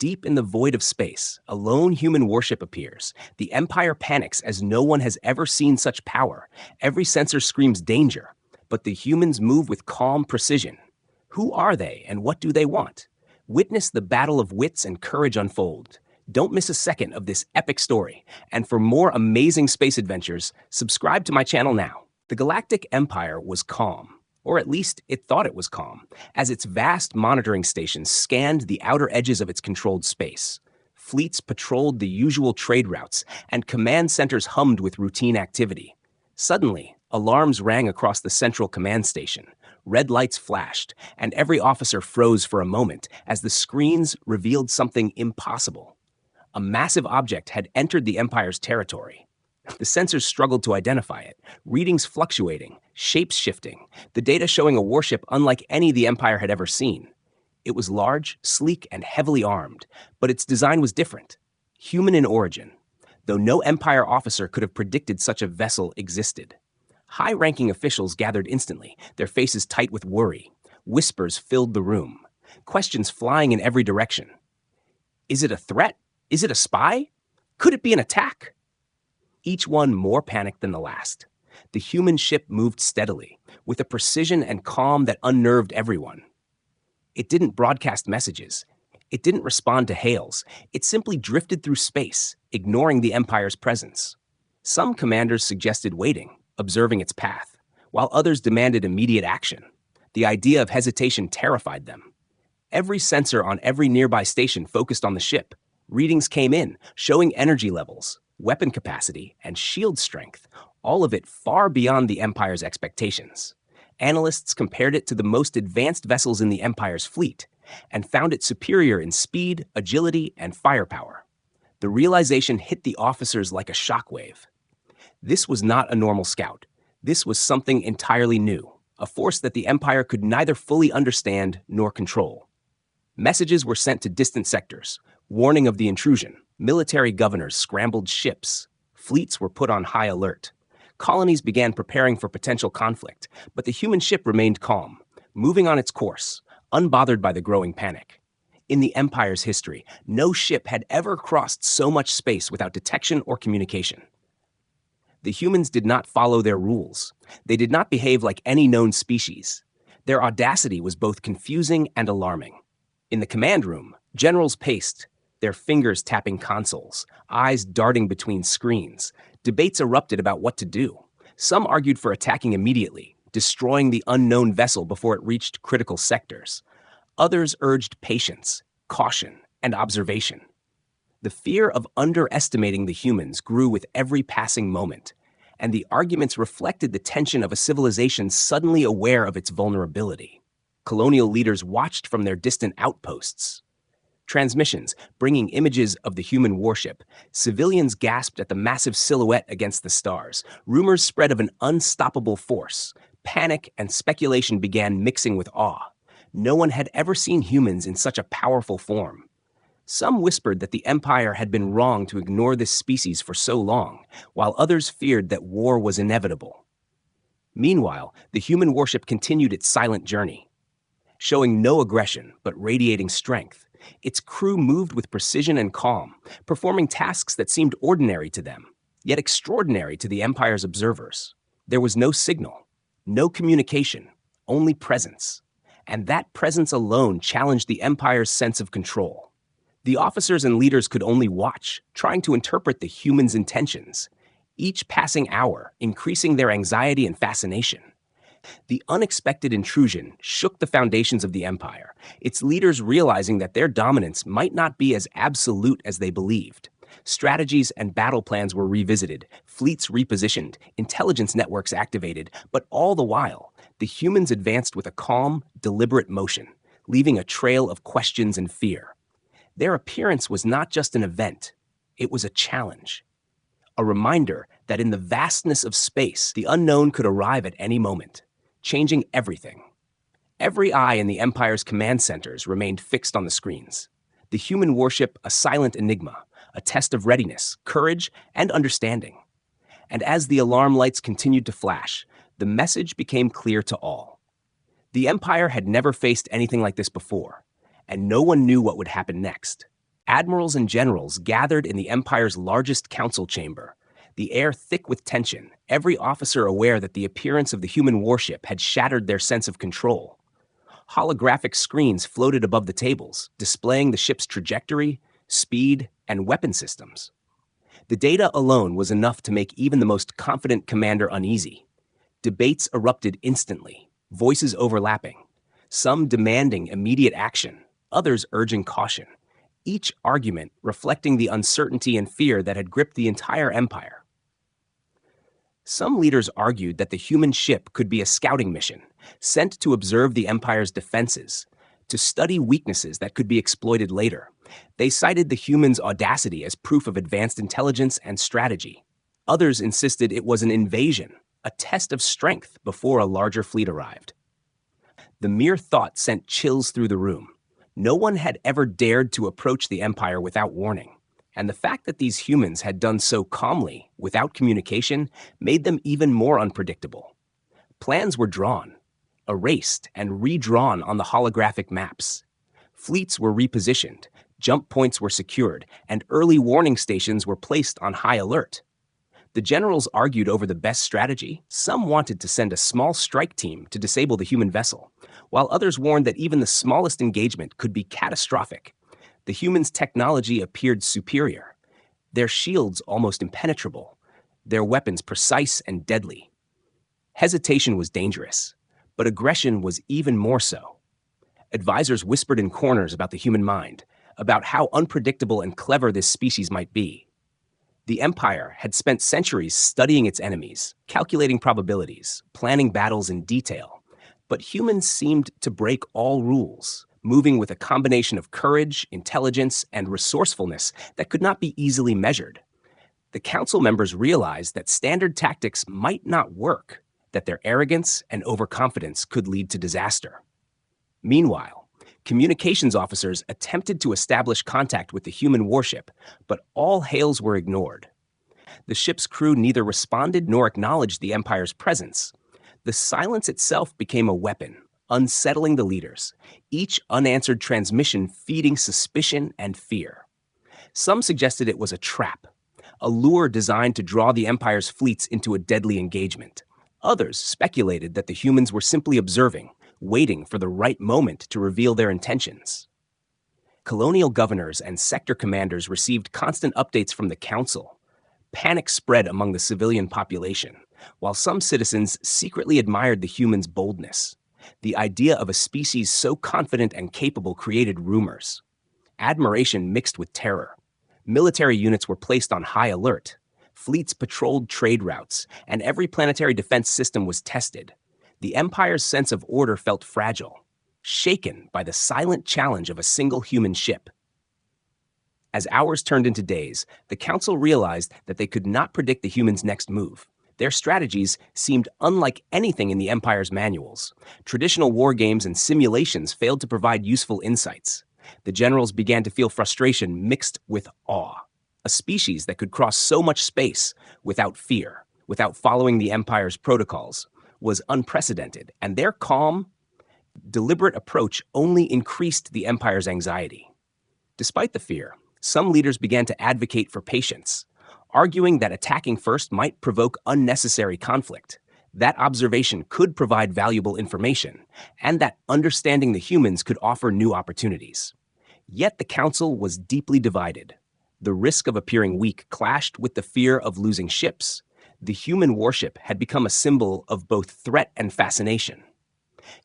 deep in the void of space, a lone human warship appears. The Empire panics as no one has ever seen such power. Every sensor screams danger, but the humans move with calm precision. Who are they and what do they want? Witness the battle of wits and courage unfold. Don't miss a second of this epic story. And for more amazing space adventures, subscribe to my channel now. The Galactic Empire was calm, or at least it thought it was calm, as its vast monitoring stations scanned the outer edges of its controlled space. Fleets patrolled the usual trade routes, and command centers hummed with routine activity. Suddenly, alarms rang across the central command station. Red lights flashed, and every officer froze for a moment as the screens revealed something impossible. A massive object had entered the Empire's territory. The sensors struggled to identify it, readings fluctuating, shapes shifting, the data showing a warship unlike any the Empire had ever seen. It was large, sleek, and heavily armed, but its design was different, human in origin, though no Empire officer could have predicted such a vessel existed. High-ranking officials gathered instantly, their faces tight with worry. Whispers filled the room, questions flying in every direction. Is it a threat? Is it a spy? Could it be an attack? Each one more panicked than the last. The human ship moved steadily, with a precision and calm that unnerved everyone. It didn't broadcast messages. It didn't respond to hails. It simply drifted through space, ignoring the Empire's presence. Some commanders suggested waiting, observing its path, while others demanded immediate action. The idea of hesitation terrified them. Every sensor on every nearby station focused on the ship. Readings came in, showing energy levels, weapon capacity, and shield strength, all of it far beyond the Empire's expectations. Analysts compared it to the most advanced vessels in the Empire's fleet, and found it superior in speed, agility, and firepower. The realization hit the officers like a shockwave. This was not a normal scout. This was something entirely new, a force that the Empire could neither fully understand nor control. Messages were sent to distant sectors, warning of the intrusion. Military governors scrambled ships. Fleets were put on high alert. Colonies began preparing for potential conflict, but the human ship remained calm, moving on its course, unbothered by the growing panic. In the Empire's history, no ship had ever crossed so much space without detection or communication. The humans did not follow their rules. They did not behave like any known species. Their audacity was both confusing and alarming. In the command room, generals paced, their fingers tapping consoles, eyes darting between screens. Debates erupted about what to do. Some argued for attacking immediately, destroying the unknown vessel before it reached critical sectors. Others urged patience, caution, and observation. The fear of underestimating the humans grew with every passing moment, and the arguments reflected the tension of a civilization suddenly aware of its vulnerability. Colonial leaders watched from their distant outposts. Transmissions bringing images of the human warship. Civilians gasped at the massive silhouette against the stars. Rumors spread of an unstoppable force. Panic and speculation began mixing with awe. No one had ever seen humans in such a powerful form. Some whispered that the Empire had been wrong to ignore this species for so long, while others feared that war was inevitable. Meanwhile, the human warship continued its silent journey. Showing no aggression, but radiating strength, its crew moved with precision and calm, performing tasks that seemed ordinary to them, yet extraordinary to the Empire's observers. There was no signal, no communication, only presence. And that presence alone challenged the Empire's sense of control. The officers and leaders could only watch, trying to interpret the humans' intentions, each passing hour increasing their anxiety and fascination. The unexpected intrusion shook the foundations of the Empire, its leaders realizing that their dominance might not be as absolute as they believed. Strategies and battle plans were revisited, fleets repositioned, intelligence networks activated, but all the while, the humans advanced with a calm, deliberate motion, leaving a trail of questions and fear. Their appearance was not just an event, it was a challenge. A reminder that in the vastness of space, the unknown could arrive at any moment, changing everything. Every eye in the Empire's command centers remained fixed on the screens. The human warship, a silent enigma, a test of readiness, courage, and understanding. And as the alarm lights continued to flash, the message became clear to all. The Empire had never faced anything like this before, and no one knew what would happen next. Admirals and generals gathered in the Empire's largest council chamber, the air thick with tension, every officer aware that the appearance of the human warship had shattered their sense of control. Holographic screens floated above the tables, displaying the ship's trajectory, speed, and weapon systems. The data alone was enough to make even the most confident commander uneasy. Debates erupted instantly, voices overlapping, some demanding immediate action, others urging caution, each argument reflecting the uncertainty and fear that had gripped the entire empire. Some leaders argued that the human ship could be a scouting mission, sent to observe the Empire's defenses, to study weaknesses that could be exploited later. They cited the humans' audacity as proof of advanced intelligence and strategy. Others insisted it was an invasion, a test of strength before a larger fleet arrived. The mere thought sent chills through the room. No one had ever dared to approach the Empire without warning, and the fact that these humans had done so calmly, without communication, made them even more unpredictable. Plans were drawn, erased, and redrawn on the holographic maps. Fleets were repositioned, jump points were secured, and early warning stations were placed on high alert. The generals argued over the best strategy. Some wanted to send a small strike team to disable the human vessel, while others warned that even the smallest engagement could be catastrophic. The humans' technology appeared superior, their shields almost impenetrable, their weapons precise and deadly. Hesitation was dangerous, but aggression was even more so. Advisors whispered in corners about the human mind, about how unpredictable and clever this species might be. The Empire had spent centuries studying its enemies, calculating probabilities, planning battles in detail, but humans seemed to break all rules, moving with a combination of courage, intelligence, and resourcefulness that could not be easily measured. The council members realized that standard tactics might not work, that their arrogance and overconfidence could lead to disaster. Meanwhile, communications officers attempted to establish contact with the human warship, but all hails were ignored. The ship's crew neither responded nor acknowledged the Empire's presence. The silence itself became a weapon, unsettling the leaders, each unanswered transmission feeding suspicion and fear. Some suggested it was a trap, a lure designed to draw the Empire's fleets into a deadly engagement. Others speculated that the humans were simply observing, waiting for the right moment to reveal their intentions. Colonial governors and sector commanders received constant updates from the council. Panic spread among the civilian population, while some citizens secretly admired the humans' boldness. The idea of a species so confident and capable created rumors. Admiration mixed with terror. Military units were placed on high alert. Fleets patrolled trade routes, and every planetary defense system was tested. The Empire's sense of order felt fragile, shaken by the silent challenge of a single human ship. As hours turned into days, the Council realized that they could not predict the humans' next move. Their strategies seemed unlike anything in the Empire's manuals. Traditional war games and simulations failed to provide useful insights. The generals began to feel frustration mixed with awe. A species that could cross so much space without fear, without following the Empire's protocols, was unprecedented, and their calm, deliberate approach only increased the Empire's anxiety. Despite the fear, some leaders began to advocate for patience, arguing that attacking first might provoke unnecessary conflict. That observation could provide valuable information, and that understanding the humans could offer new opportunities. Yet the Council was deeply divided. The risk of appearing weak clashed with the fear of losing ships. The human warship had become a symbol of both threat and fascination,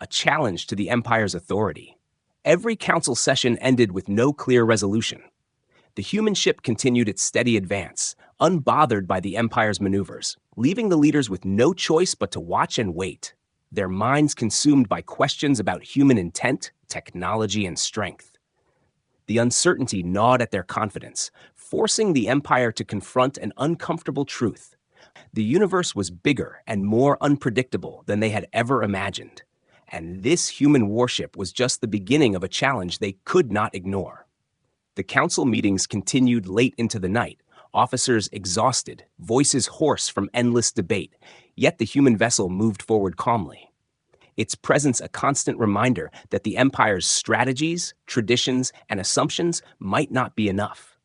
a challenge to the Empire's authority. Every council session ended with no clear resolution. The human ship continued its steady advance, unbothered by the Empire's maneuvers, leaving the leaders with no choice but to watch and wait, their minds consumed by questions about human intent, technology, and strength. The uncertainty gnawed at their confidence, forcing the Empire to confront an uncomfortable truth. The universe was bigger and more unpredictable than they had ever imagined, and this human warship was just the beginning of a challenge they could not ignore. The council meetings continued late into the night, officers exhausted, voices hoarse from endless debate, yet the human vessel moved forward calmly. its presence a constant reminder that the Empire's strategies, traditions, and assumptions might not be enough.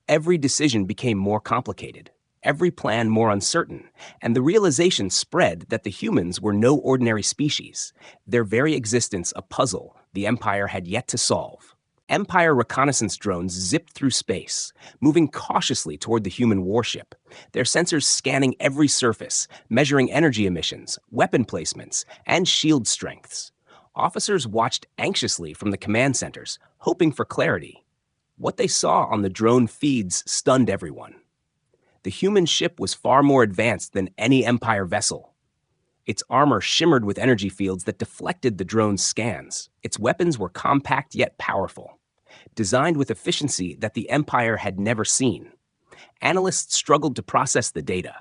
Every decision became more complicated, every plan more uncertain, and the realization spread that the humans were no ordinary species, their very existence a puzzle the Empire had yet to solve. Empire reconnaissance drones zipped through space, moving cautiously toward the human warship, their sensors scanning every surface, measuring energy emissions, weapon placements, and shield strengths. Officers watched anxiously from the command centers, hoping for clarity. What they saw on the drone feeds stunned everyone. The human ship was far more advanced than any Empire vessel. Its armor shimmered with energy fields that deflected the drone's scans. Its weapons were compact yet powerful, designed with efficiency that the Empire had never seen. Analysts struggled to process the data,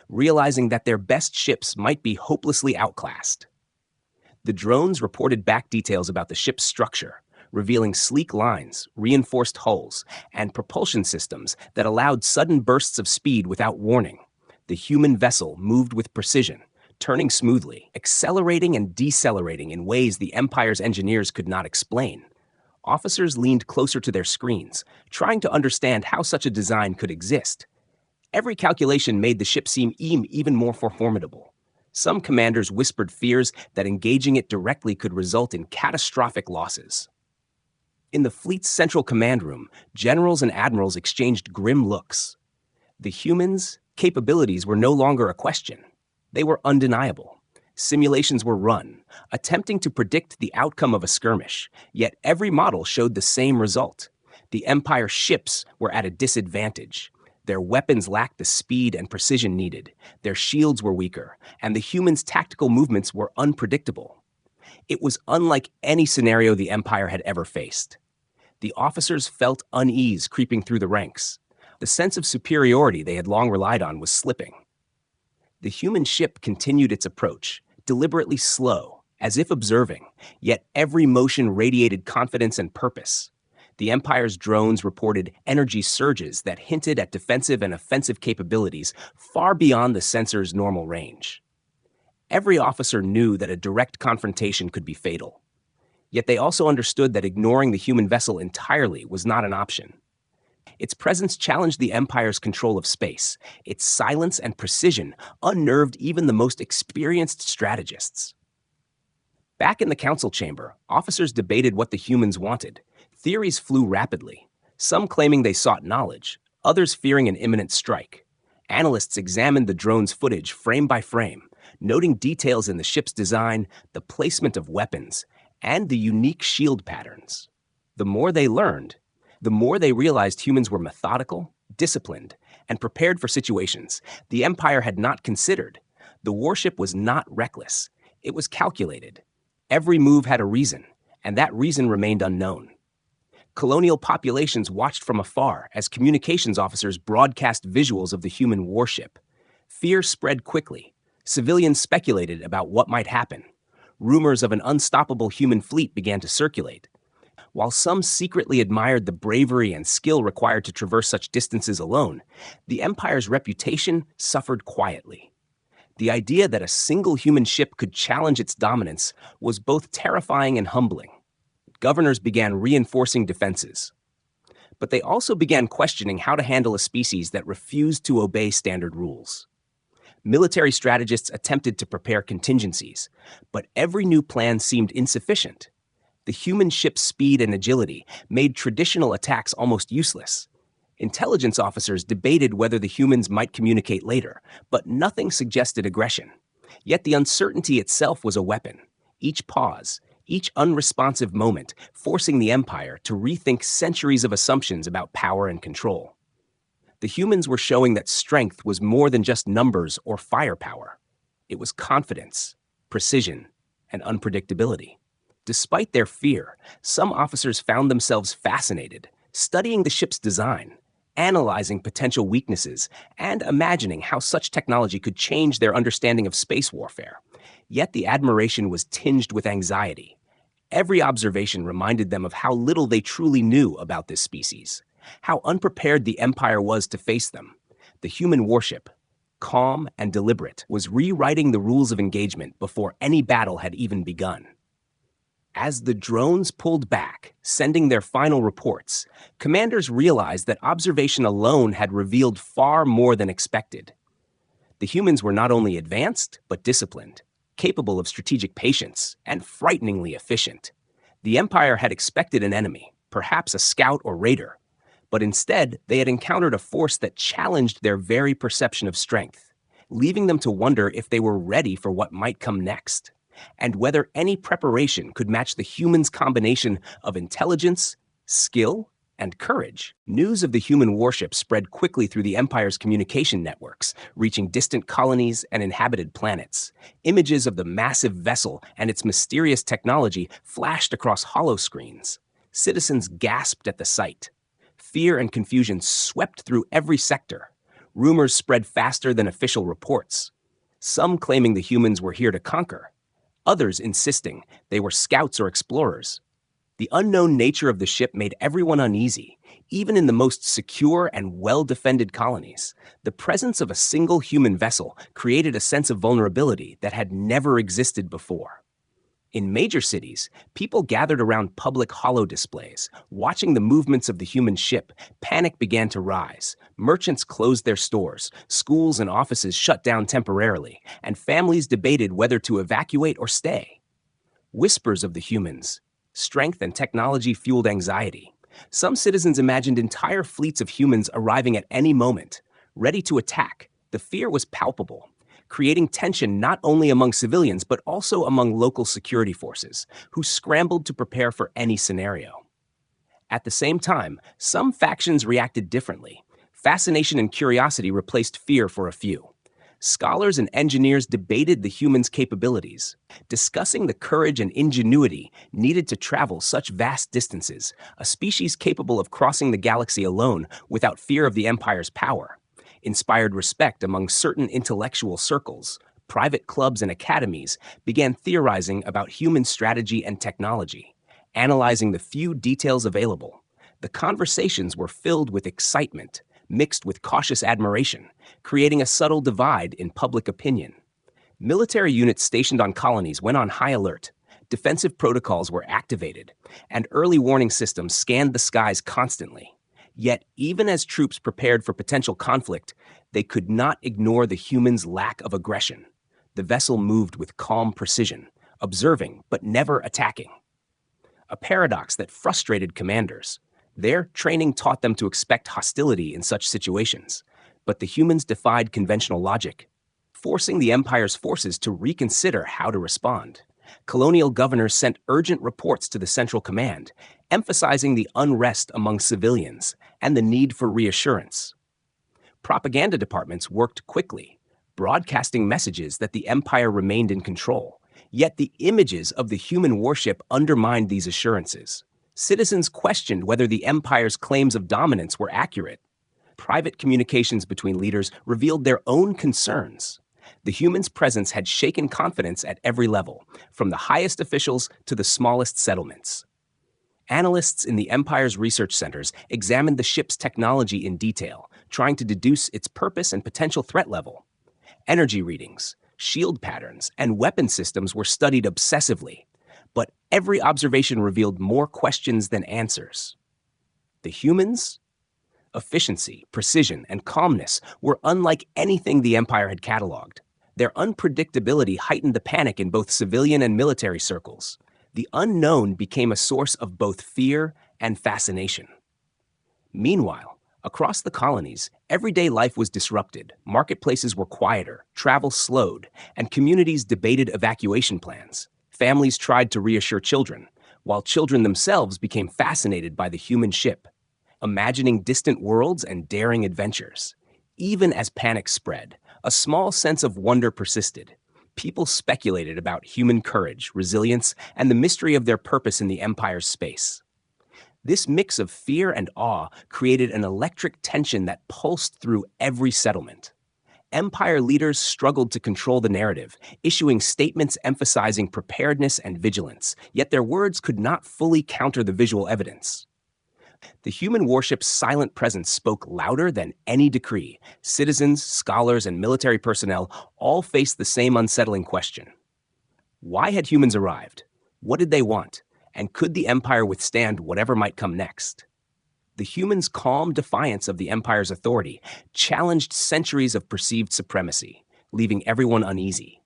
realizing that their best ships might be hopelessly outclassed. The drones reported back details about the ship's structure, revealing sleek lines, reinforced hulls, and propulsion systems that allowed sudden bursts of speed without warning. The human vessel moved with precision, turning smoothly, accelerating and decelerating in ways the Empire's engineers could not explain. Officers leaned closer to their screens, trying to understand how such a design could exist. Every calculation made the ship seem even more formidable. Some commanders whispered fears that engaging it directly could result in catastrophic losses. In the fleet's central command room, generals and admirals exchanged grim looks. The humans' capabilities were no longer a question. They were undeniable. Simulations were run, attempting to predict the outcome of a skirmish, yet every model showed the same result. The Empire ships were at a disadvantage. Their weapons lacked the speed and precision needed, their shields were weaker, and the humans' tactical movements were unpredictable. It was unlike any scenario the Empire had ever faced. The officers felt unease creeping through the ranks. The sense of superiority they had long relied on was slipping. The human ship continued its approach, deliberately slow, as if observing, yet every motion radiated confidence and purpose. The Empire's drones reported energy surges that hinted at defensive and offensive capabilities far beyond the sensor's normal range. Every officer knew that a direct confrontation could be fatal. Yet they also understood that ignoring the human vessel entirely was not an option. Its presence challenged the Empire's control of space. Its silence and precision unnerved even the most experienced strategists. Back in the council chamber, officers debated what the humans wanted. Theories flew rapidly, some claiming they sought knowledge, others fearing an imminent strike. Analysts examined the drone's footage frame by frame, noting details in the ship's design, the placement of weapons, and the unique shield patterns. The more they learned, the more they realized humans were methodical, disciplined, and prepared for situations the Empire had not considered. The warship was not reckless. It was calculated. Every move had a reason, and that reason remained unknown. Colonial populations watched from afar as communications officers broadcast visuals of the human warship. Fear spread quickly. Civilians speculated about what might happen. Rumors of an unstoppable human fleet began to circulate. While some secretly admired the bravery and skill required to traverse such distances alone, the Empire's reputation suffered quietly. The idea that a single human ship could challenge its dominance was both terrifying and humbling. Governors began reinforcing defenses. But they also began questioning how to handle a species that refused to obey standard rules. Military strategists attempted to prepare contingencies, but every new plan seemed insufficient. The human ship's speed and agility made traditional attacks almost useless. Intelligence officers debated whether the humans might communicate later, but nothing suggested aggression. Yet the uncertainty itself was a weapon. Each pause, each unresponsive moment, forcing the Empire to rethink centuries of assumptions about power and control. The humans were showing that strength was more than just numbers or firepower. It was confidence, precision, and unpredictability. Despite their fear, some officers found themselves fascinated, studying the ship's design, analyzing potential weaknesses, and imagining how such technology could change their understanding of space warfare. Yet the admiration was tinged with anxiety. Every observation reminded them of how little they truly knew about this species, how unprepared the Empire was to face them. The human warship, calm and deliberate, was rewriting the rules of engagement before any battle had even begun. As the drones pulled back, sending their final reports, commanders realized that observation alone had revealed far more than expected. The humans were not only advanced, but disciplined, capable of strategic patience, and frighteningly efficient. The Empire had expected an enemy, perhaps a scout or raider, but instead they had encountered a force that challenged their very perception of strength, leaving them to wonder if they were ready for what might come next, and whether any preparation could match the humans' combination of intelligence, skill, and courage. News of the human warship spread quickly through the Empire's communication networks, reaching distant colonies and inhabited planets. Images of the massive vessel and its mysterious technology flashed across holoscreens. Citizens gasped at the sight. Fear and confusion swept through every sector. Rumors spread faster than official reports. Some claiming the humans were here to conquer, others insisting they were scouts or explorers. The unknown nature of the ship made everyone uneasy, even in the most secure and well-defended colonies. The presence of a single human vessel created a sense of vulnerability that had never existed before. In major cities, people gathered around public holo-displays. Watching the movements of the human ship, panic began to rise. Merchants closed their stores, schools and offices shut down temporarily, and families debated whether to evacuate or stay. Whispers of the humans, strength and technology fueled anxiety. Some citizens imagined entire fleets of humans arriving at any moment, ready to attack. The fear was palpable, creating tension not only among civilians but also among local security forces, who scrambled to prepare for any scenario. At the same time, some factions reacted differently. Fascination and curiosity replaced fear for a few. Scholars and engineers debated the humans' capabilities, discussing the courage and ingenuity needed to travel such vast distances, a species capable of crossing the galaxy alone without fear of the Empire's power. Inspired respect among certain intellectual circles. Private clubs and academies began theorizing about human strategy and technology, analyzing the few details available. The conversations were filled with excitement, mixed with cautious admiration, creating a subtle divide in public opinion. Military units stationed on colonies went on high alert. Defensive protocols were activated, and early warning systems scanned the skies constantly. Yet, even as troops prepared for potential conflict, they could not ignore the humans' lack of aggression. The vessel moved with calm precision, observing but never attacking. A paradox that frustrated commanders. Their training taught them to expect hostility in such situations, but the humans defied conventional logic, forcing the Empire's forces to reconsider how to respond. Colonial governors sent urgent reports to the Central Command, emphasizing the unrest among civilians and the need for reassurance. Propaganda departments worked quickly, broadcasting messages that the Empire remained in control, yet the images of the human warship undermined these assurances. Citizens questioned whether the Empire's claims of dominance were accurate. Private communications between leaders revealed their own concerns. The humans' presence had shaken confidence at every level, from the highest officials to the smallest settlements. Analysts in the Empire's research centers examined the ship's technology in detail, trying to deduce its purpose and potential threat level. Energy readings, shield patterns, and weapon systems were studied obsessively, but every observation revealed more questions than answers. The humans' efficiency, precision, and calmness were unlike anything the Empire had cataloged. Their unpredictability heightened the panic in both civilian and military circles. The unknown became a source of both fear and fascination. Meanwhile, across the colonies, everyday life was disrupted, marketplaces were quieter, travel slowed, and communities debated evacuation plans. Families tried to reassure children, while children themselves became fascinated by the human ship, imagining distant worlds and daring adventures. Even as panic spread, a small sense of wonder persisted. People speculated about human courage, resilience, and the mystery of their purpose in the Empire's space. This mix of fear and awe created an electric tension that pulsed through every settlement. Empire leaders struggled to control the narrative, issuing statements emphasizing preparedness and vigilance, yet their words could not fully counter the visual evidence. The human warship's silent presence spoke louder than any decree. Citizens, scholars, and military personnel all faced the same unsettling question. Why had humans arrived? What did they want? And could the Empire withstand whatever might come next? The humans' calm defiance of the Empire's authority challenged centuries of perceived supremacy, leaving everyone uneasy.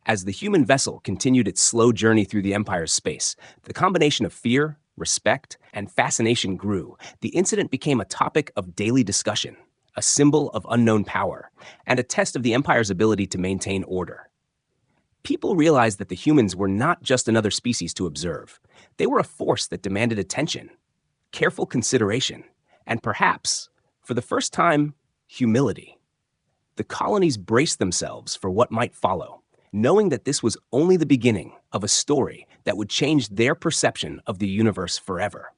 As the human vessel continued its slow journey through the Empire's space, the combination of fear, respect, and fascination grew. The incident became a topic of daily discussion, a symbol of unknown power, and a test of the Empire's ability to maintain order. People realized that the humans were not just another species to observe. They were a force that demanded attention, careful consideration, and perhaps, for the first time, humility. The colonies braced themselves for what might follow, knowing that this was only the beginning of a story that would change their perception of the universe forever.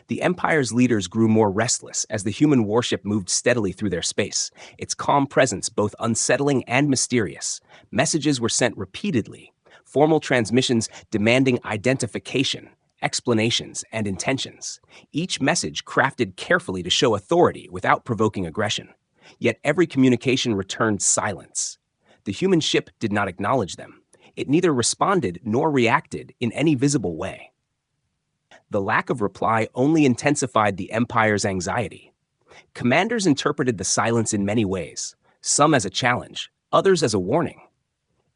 The Empire's leaders grew more restless as the human warship moved steadily through their space, its calm presence both unsettling and mysterious. Messages were sent repeatedly, formal transmissions demanding identification, explanations, and intentions. Each message crafted carefully to show authority without provoking aggression. Yet every communication returned silence. The human ship did not acknowledge them. It neither responded nor reacted in any visible way. The lack of reply only intensified the Empire's anxiety. Commanders interpreted the silence in many ways, some as a challenge, others as a warning.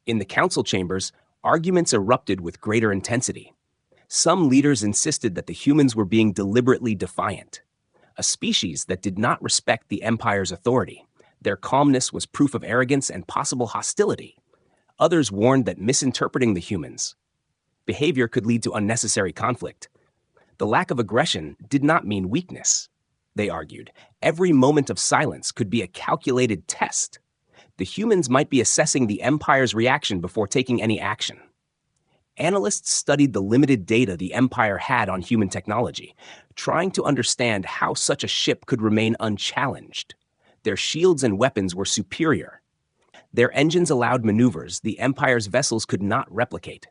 In the council chambers, arguments erupted with greater intensity. Some leaders insisted that the humans were being deliberately defiant, a species that did not respect the Empire's authority. Their calmness was proof of arrogance and possible hostility. Others warned that misinterpreting the humans' behavior could lead to unnecessary conflict. The lack of aggression did not mean weakness, they argued. Every moment of silence could be a calculated test. The humans might be assessing the Empire's reaction before taking any action. Analysts studied the limited data the Empire had on human technology, trying to understand how such a ship could remain unchallenged. Their shields and weapons were superior. Their engines allowed maneuvers the Empire's vessels could not replicate.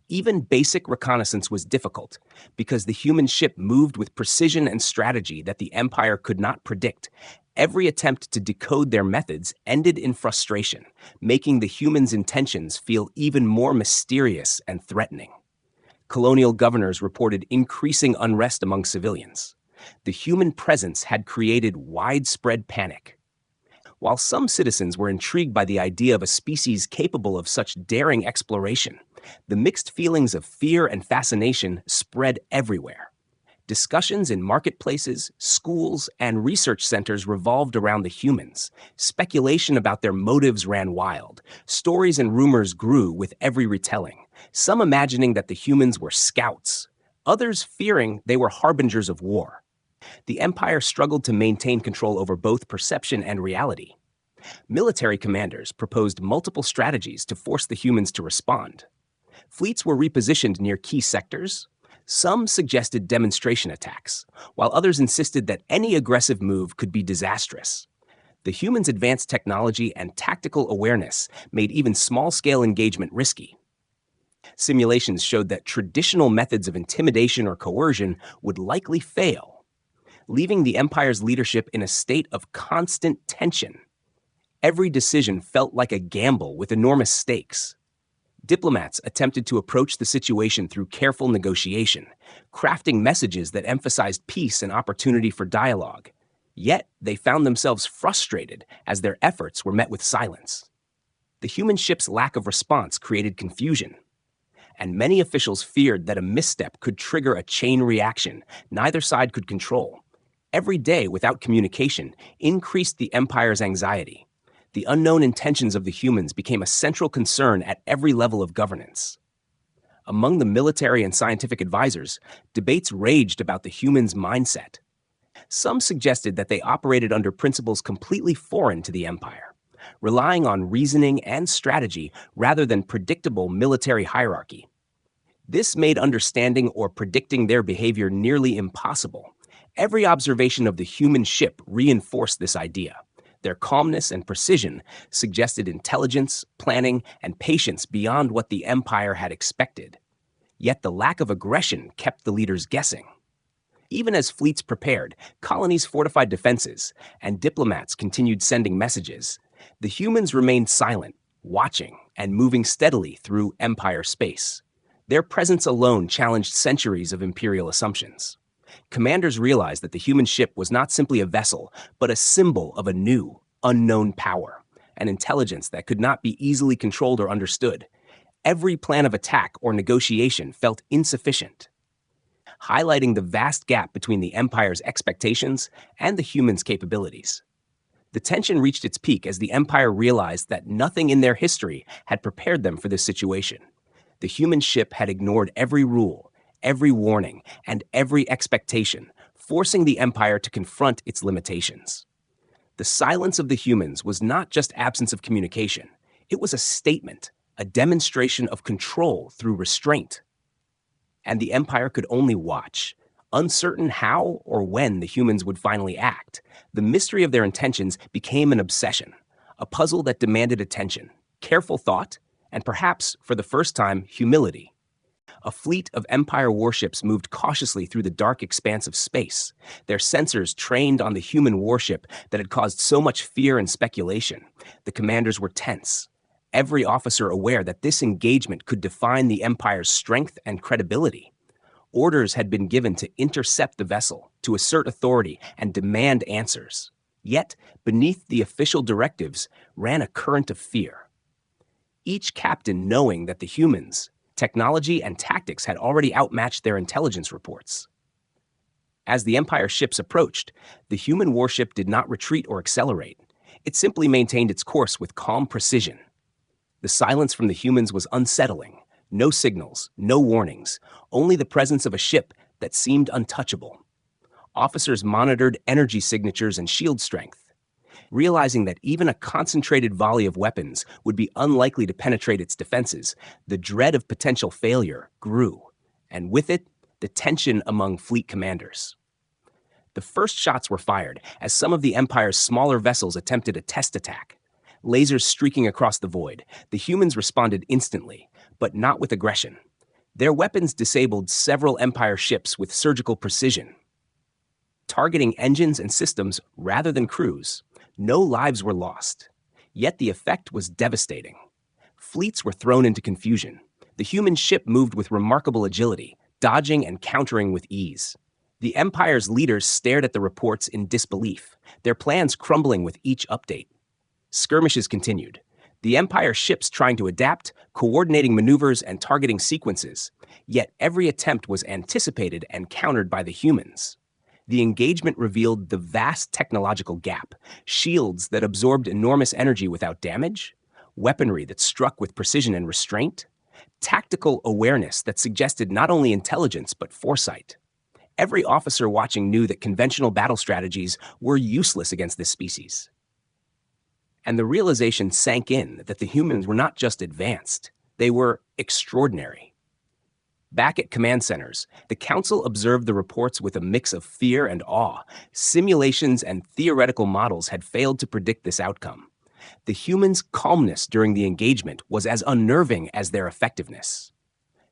Even basic reconnaissance was difficult because the human ship moved with precision and strategy that the Empire could not predict. Every attempt to decode their methods ended in frustration, making the humans' intentions feel even more mysterious and threatening. Colonial governors reported increasing unrest among civilians. The human presence had created widespread panic. While some citizens were intrigued by the idea of a species capable of such daring exploration, the mixed feelings of fear and fascination spread everywhere. Discussions in marketplaces, schools, and research centers revolved around the humans. Speculation about their motives ran wild. Stories and rumors grew with every retelling, some imagining that the humans were scouts, others fearing they were harbingers of war. The Empire struggled to maintain control over both perception and reality. Military commanders proposed multiple strategies to force the humans to respond. Fleets were repositioned near key sectors. Some suggested demonstration attacks, while others insisted that any aggressive move could be disastrous. The humans' advanced technology and tactical awareness made even small-scale engagement risky. Simulations showed that traditional methods of intimidation or coercion would likely fail, leaving the Empire's leadership in a state of constant tension. Every decision felt like a gamble with enormous stakes. Diplomats attempted to approach the situation through careful negotiation, crafting messages that emphasized peace and opportunity for dialogue. Yet, they found themselves frustrated as their efforts were met with silence. The human ship's lack of response created confusion, and many officials feared that a misstep could trigger a chain reaction neither side could control. Every day without communication increased the Empire's anxiety. The unknown intentions of the humans became a central concern at every level of governance. Among the military and scientific advisors, debates raged about the humans' mindset. Some suggested that they operated under principles completely foreign to the Empire, relying on reasoning and strategy rather than predictable military hierarchy. This made understanding or predicting their behavior nearly impossible. Every observation of the human ship reinforced this idea. Their calmness and precision suggested intelligence, planning, and patience beyond what the Empire had expected. Yet the lack of aggression kept the leaders guessing. Even as fleets prepared, colonies fortified defenses, and diplomats continued sending messages, the humans remained silent, watching and moving steadily through Empire space. Their presence alone challenged centuries of imperial assumptions. Commanders realized that the human ship was not simply a vessel, but a symbol of a new, unknown power, an intelligence that could not be easily controlled or understood. Every plan of attack or negotiation felt insufficient, highlighting the vast gap between the Empire's expectations and the humans' capabilities. The tension reached its peak as the Empire realized that nothing in their history had prepared them for this situation. The human ship had ignored every rule, every warning, and every expectation, forcing the Empire to confront its limitations. The silence of the humans was not just absence of communication. It was a statement, a demonstration of control through restraint. And the Empire could only watch, uncertain how or when the humans would finally act. The mystery of their intentions became an obsession, a puzzle that demanded attention, careful thought, and perhaps, for the first time, humility. A fleet of Empire warships moved cautiously through the dark expanse of space, their sensors trained on the human warship that had caused so much fear and speculation. The commanders were tense, every officer aware that this engagement could define the Empire's strength and credibility. Orders had been given to intercept the vessel, to assert authority, and demand answers. Yet, beneath the official directives ran a current of fear. Each captain knowing that the humans, technology, and tactics had already outmatched their intelligence reports. As the Empire ships approached, the human warship did not retreat or accelerate. It simply maintained its course with calm precision. The silence from the humans was unsettling. No signals, no warnings, only the presence of a ship that seemed untouchable. Officers monitored energy signatures and shield strength, realizing that even a concentrated volley of weapons would be unlikely to penetrate its defenses. The dread of potential failure grew, and with it, the tension among fleet commanders. The first shots were fired as some of the Empire's smaller vessels attempted a test attack. Lasers streaking across the void, the humans responded instantly, but not with aggression. Their weapons disabled several Empire ships with surgical precision, targeting engines and systems rather than crews. No lives were lost, yet the effect was devastating. Fleets were thrown into confusion. The human ship moved with remarkable agility, dodging and countering with ease. The Empire's leaders stared at the reports in disbelief, their plans crumbling with each update. Skirmishes continued, the Empire ships trying to adapt, coordinating maneuvers and targeting sequences, yet every attempt was anticipated and countered by the humans. The engagement revealed the vast technological gap, shields that absorbed enormous energy without damage, weaponry that struck with precision and restraint, tactical awareness that suggested not only intelligence but foresight. Every officer watching knew that conventional battle strategies were useless against this species. And the realization sank in that the humans were not just advanced, they were extraordinary. Back at command centers, the Council observed the reports with a mix of fear and awe. Simulations and theoretical models had failed to predict this outcome. The humans' calmness during the engagement was as unnerving as their effectiveness.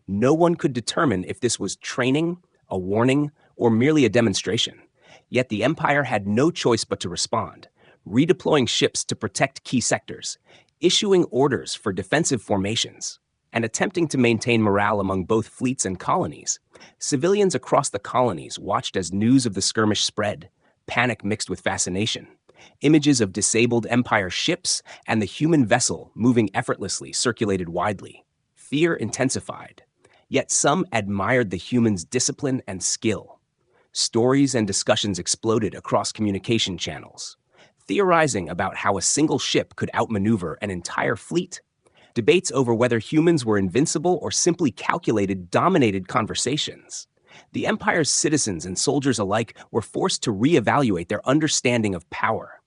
No one could determine if this was training, a warning, or merely a demonstration. Yet the Empire had no choice but to respond, redeploying ships to protect key sectors, issuing orders for defensive formations, and attempting to maintain morale among both fleets and colonies. Civilians across the colonies watched as news of the skirmish spread, panic mixed with fascination. Images of disabled Empire ships and the human vessel moving effortlessly circulated widely. Fear intensified, yet some admired the humans' discipline and skill. Stories and discussions exploded across communication channels, theorizing about how a single ship could outmaneuver an entire fleet. Debates over whether humans were invincible or simply calculated dominated conversations. The Empire's citizens and soldiers alike were forced to reevaluate their understanding of power.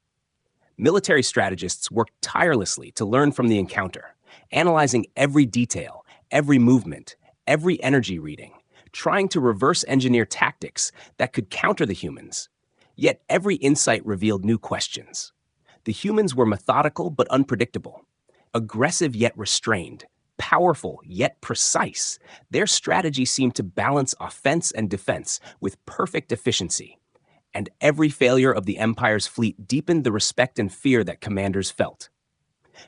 Military strategists worked tirelessly to learn from the encounter, analyzing every detail, every movement, every energy reading, trying to reverse engineer tactics that could counter the humans. Yet every insight revealed new questions. The humans were methodical but unpredictable, aggressive yet restrained, Powerful yet precise, their strategy seemed to balance offense and defense with perfect efficiency. And every failure of the Empire's fleet deepened the respect and fear that commanders felt.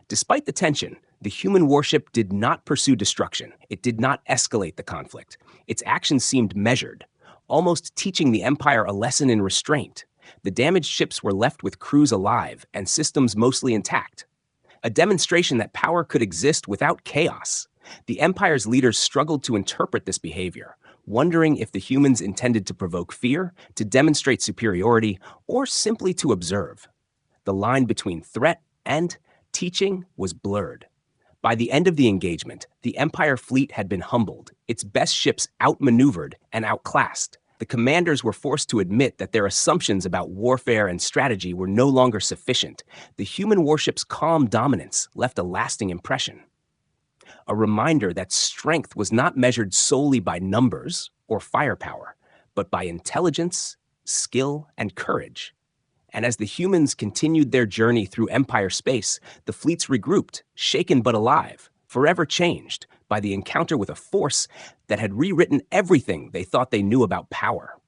Despite the tension, the human warship did not pursue destruction. It did not escalate the conflict. Its actions seemed measured, almost teaching the Empire a lesson in restraint. The damaged ships were left with crews alive and systems mostly intact, a demonstration that power could exist without chaos. The Empire's leaders struggled to interpret this behavior, wondering if the humans intended to provoke fear, to demonstrate superiority, or simply to observe. The line between threat and teaching was blurred. By the end of the engagement, the Empire fleet had been humbled, its best ships outmaneuvered and outclassed. The commanders were forced to admit that their assumptions about warfare and strategy were no longer sufficient. The human warship's calm dominance left a lasting impression. A reminder that strength was not measured solely by numbers or firepower, but by intelligence, skill, and courage. And as the humans continued their journey through Empire space, the fleets regrouped, shaken but alive, forever changed by the encounter with a force that had rewritten everything they thought they knew about power.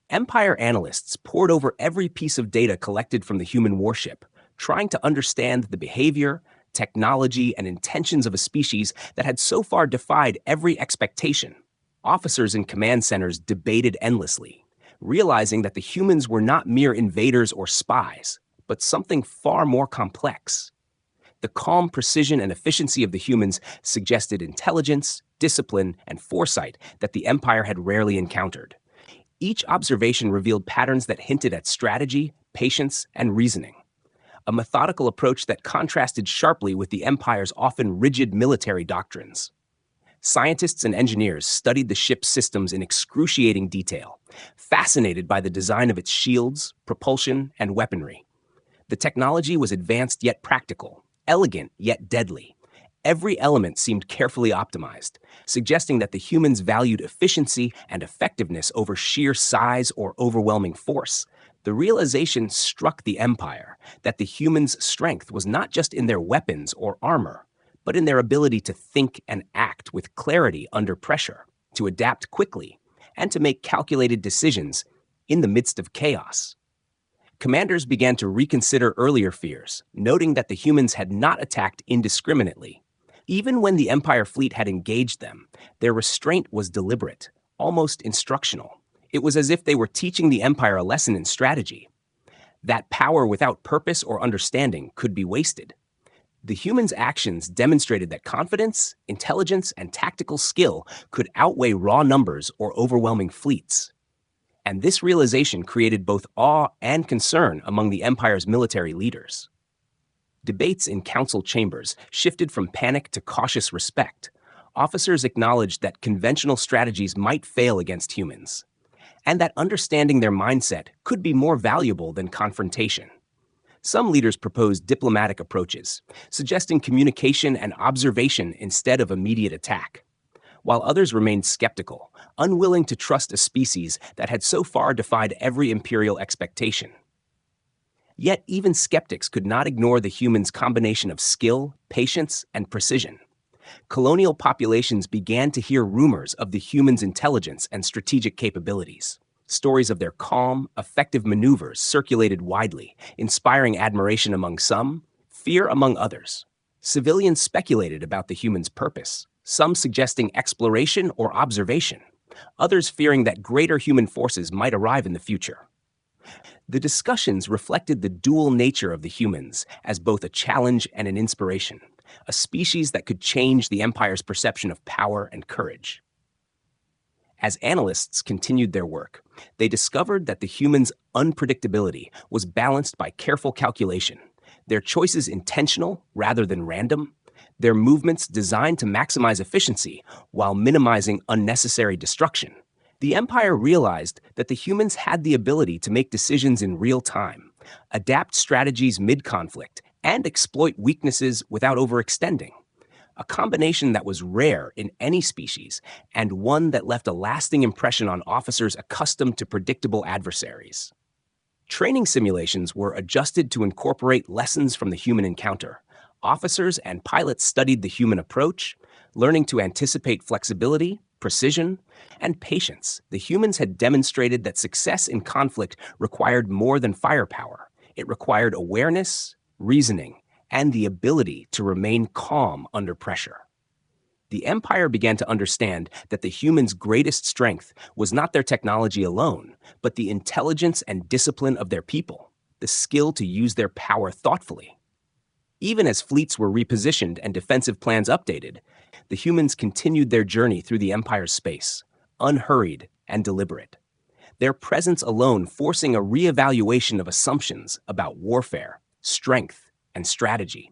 Empire analysts pored over every piece of data collected from the human warship, trying to understand the behavior, technology, and intentions of a species that had so far defied every expectation. Officers in command centers debated endlessly, realizing that the humans were not mere invaders or spies, but something far more complex. The calm precision and efficiency of the humans suggested intelligence, discipline, and foresight that the Empire had rarely encountered. Each observation revealed patterns that hinted at strategy, patience, and reasoning, a methodical approach that contrasted sharply with the Empire's often rigid military doctrines. Scientists and engineers studied the ship's systems in excruciating detail, fascinated by the design of its shields, propulsion, and weaponry. The technology was advanced yet practical, elegant yet deadly. Every element seemed carefully optimized, suggesting that the humans valued efficiency and effectiveness over sheer size or overwhelming force. The realization struck the Empire that the humans' strength was not just in their weapons or armor, but in their ability to think and act with clarity under pressure, to adapt quickly, and to make calculated decisions in the midst of chaos. Commanders began to reconsider earlier fears, noting that the humans had not attacked indiscriminately. Even when the Empire fleet had engaged them, their restraint was deliberate, almost instructional. It was as if they were teaching the Empire a lesson in strategy, that power without purpose or understanding could be wasted. The humans' actions demonstrated that confidence, intelligence, and tactical skill could outweigh raw numbers or overwhelming fleets. And this realization created both awe and concern among the Empire's military leaders. Debates in council chambers shifted from panic to cautious respect. Officers acknowledged that conventional strategies might fail against humans, and that understanding their mindset could be more valuable than confrontation. Some leaders proposed diplomatic approaches, suggesting communication and observation instead of immediate attack, while others remained skeptical, unwilling to trust a species that had so far defied every imperial expectation. Yet even skeptics could not ignore the humans' combination of skill, patience, and precision. Colonial populations began to hear rumors of the humans' intelligence and strategic capabilities. Stories of their calm, effective maneuvers circulated widely, inspiring admiration among some, fear among others. Civilians speculated about the humans' purpose, some suggesting exploration or observation, others fearing that greater human forces might arrive in the future. The discussions reflected the dual nature of the humans as both a challenge and an inspiration, a species that could change the Empire's perception of power and courage. As analysts continued their work, they discovered that the humans' unpredictability was balanced by careful calculation, their choices intentional rather than random, their movements designed to maximize efficiency while minimizing unnecessary destruction. The Empire realized that the humans had the ability to make decisions in real time, adapt strategies mid-conflict, and exploit weaknesses without overextending. A combination that was rare in any species, and one that left a lasting impression on officers accustomed to predictable adversaries. Training simulations were adjusted to incorporate lessons from the human encounter. Officers and pilots studied the human approach, Learning to anticipate flexibility, precision, and patience, the humans had demonstrated that success in conflict required more than firepower. It required awareness, reasoning, and the ability to remain calm under pressure. The Empire began to understand that the humans' greatest strength was not their technology alone, but the intelligence and discipline of their people, the skill to use their power thoughtfully. Even as fleets were repositioned and defensive plans updated, the humans continued their journey through the Empire's space, unhurried and deliberate. Their presence alone forcing a reevaluation of assumptions about warfare, strength, and strategy.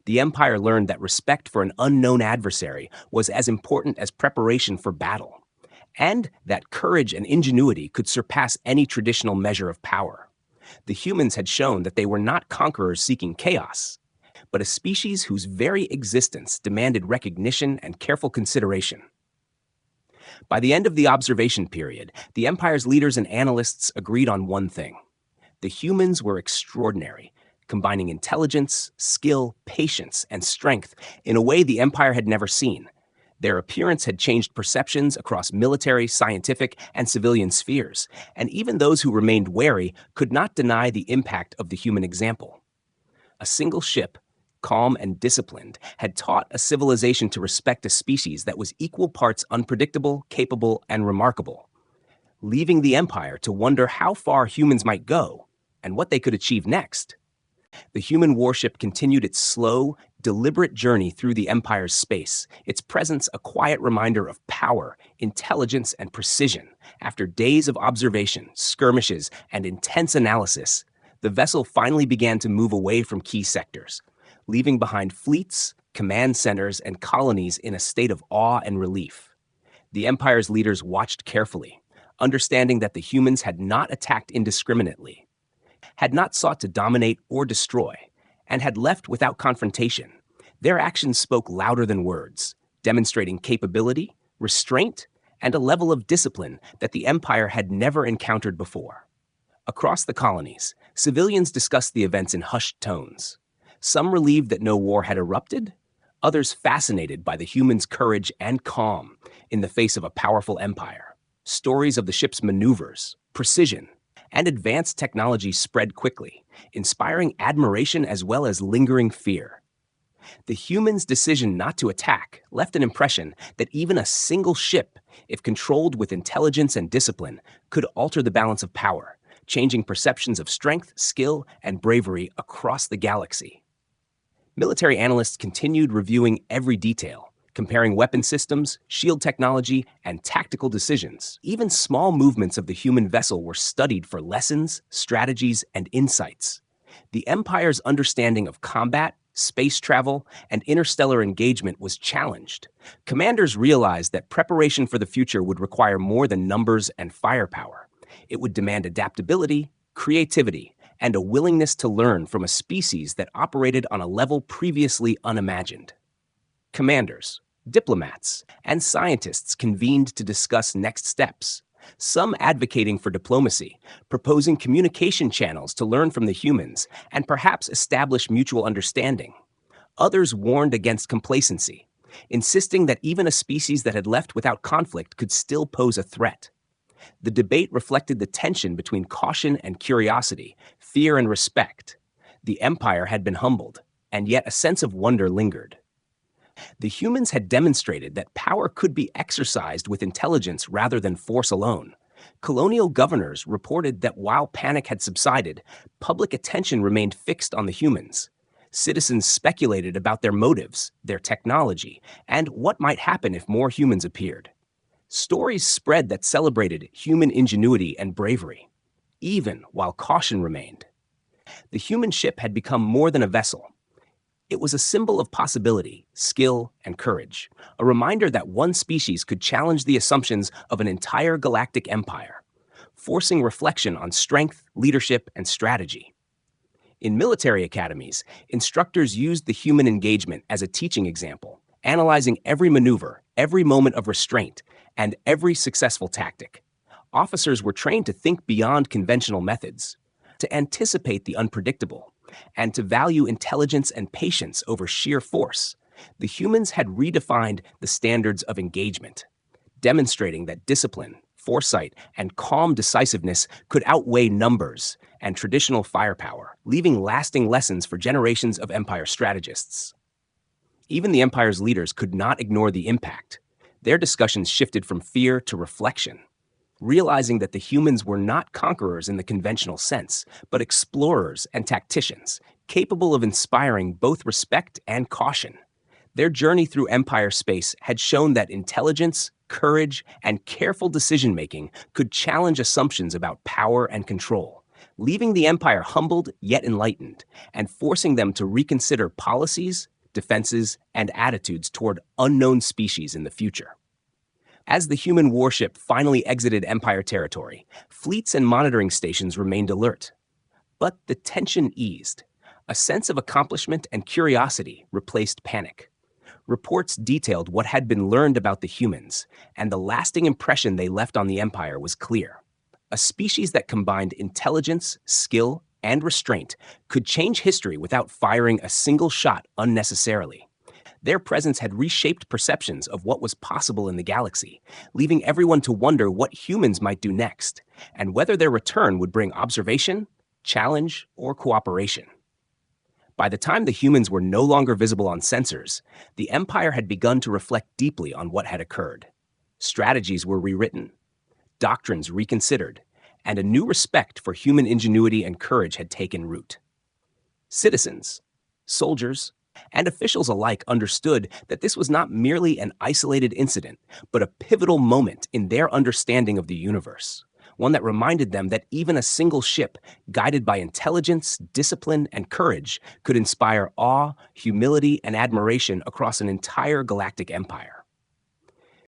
The Empire learned that respect for an unknown adversary was as important as preparation for battle, and that courage and ingenuity could surpass any traditional measure of power. The humans had shown that they were not conquerors seeking chaos, but a species whose very existence demanded recognition and careful consideration. By the end of the observation period, the Empire's leaders and analysts agreed on one thing. The humans were extraordinary, combining intelligence, skill, patience, and strength in a way the Empire had never seen. Their appearance had changed perceptions across military, scientific, and civilian spheres, and even those who remained wary could not deny the impact of the human example. A single ship, calm and disciplined, had taught a civilization to respect a species that was equal parts unpredictable, capable, and remarkable, leaving the Empire to wonder how far humans might go and what they could achieve next. The Human Warship continued its slow, deliberate journey through the Empire's space, its presence a quiet reminder of power, intelligence, and precision. After days of observation, skirmishes, and intense analysis, the vessel finally began to move away from key sectors, leaving behind fleets, command centers, and colonies in a state of awe and relief. The Empire's leaders watched carefully, understanding that the humans had not attacked indiscriminately, had not sought to dominate or destroy, and had left without confrontation. Their actions spoke louder than words, demonstrating capability, restraint, and a level of discipline that the Empire had never encountered before. Across the colonies, civilians discussed the events in hushed tones. Some relieved that no war had erupted, others fascinated by the humans' courage and calm in the face of a powerful empire. Stories of the ship's maneuvers, precision, and advanced technology spread quickly, inspiring admiration as well as lingering fear. The humans' decision not to attack left an impression that even a single ship, if controlled with intelligence and discipline, could alter the balance of power, changing perceptions of strength, skill, and bravery across the galaxy. Military analysts continued reviewing every detail, comparing weapon systems, shield technology, and tactical decisions. Even small movements of the human vessel were studied for lessons, strategies, and insights. The Empire's understanding of combat, space travel, and interstellar engagement was challenged. Commanders realized that preparation for the future would require more than numbers and firepower. It would demand adaptability, creativity, and a willingness to learn from a species that operated on a level previously unimagined. Commanders, diplomats, and scientists convened to discuss next steps, some advocating for diplomacy, proposing communication channels to learn from the humans and perhaps establish mutual understanding. Others warned against complacency, insisting that even a species that had left without conflict could still pose a threat. The debate reflected the tension between caution and curiosity, fear and respect. The Empire had been humbled, and yet a sense of wonder lingered. The humans had demonstrated that power could be exercised with intelligence rather than force alone. Colonial governors reported that while panic had subsided, public attention remained fixed on the humans. Citizens speculated about their motives, their technology, and what might happen if more humans appeared. Stories spread that celebrated human ingenuity and bravery, even while caution remained. The human ship had become more than a vessel. It was a symbol of possibility, skill, and courage, a reminder that one species could challenge the assumptions of an entire galactic empire, forcing reflection on strength, leadership, and strategy. In military academies, instructors used the human engagement as a teaching example, analyzing every maneuver, every moment of restraint, and every successful tactic. Officers were trained to think beyond conventional methods, to anticipate the unpredictable, and to value intelligence and patience over sheer force. The humans had redefined the standards of engagement, demonstrating that discipline, foresight, and calm decisiveness could outweigh numbers and traditional firepower, leaving lasting lessons for generations of Empire strategists. Even the Empire's leaders could not ignore the impact. Their discussions shifted from fear to reflection, realizing that the humans were not conquerors in the conventional sense, but explorers and tacticians, capable of inspiring both respect and caution. Their journey through Empire space had shown that intelligence, courage, and careful decision-making could challenge assumptions about power and control, leaving the Empire humbled yet enlightened, and forcing them to reconsider policies, defenses, and attitudes toward unknown species in the future. As the human warship finally exited Empire territory, fleets and monitoring stations remained alert. But the tension eased. A sense of accomplishment and curiosity replaced panic. Reports detailed what had been learned about the humans, and the lasting impression they left on the Empire was clear. A species that combined intelligence, skill, and restraint could change history without firing a single shot unnecessarily. Their presence had reshaped perceptions of what was possible in the galaxy, leaving everyone to wonder what humans might do next, and whether their return would bring observation, challenge, or cooperation. By the time the humans were no longer visible on sensors, the Empire had begun to reflect deeply on what had occurred. Strategies were rewritten, doctrines reconsidered, and a new respect for human ingenuity and courage had taken root. Citizens, soldiers, and officials alike understood that this was not merely an isolated incident, but a pivotal moment in their understanding of the universe, one that reminded them that even a single ship, guided by intelligence, discipline, and courage, could inspire awe, humility, and admiration across an entire galactic empire.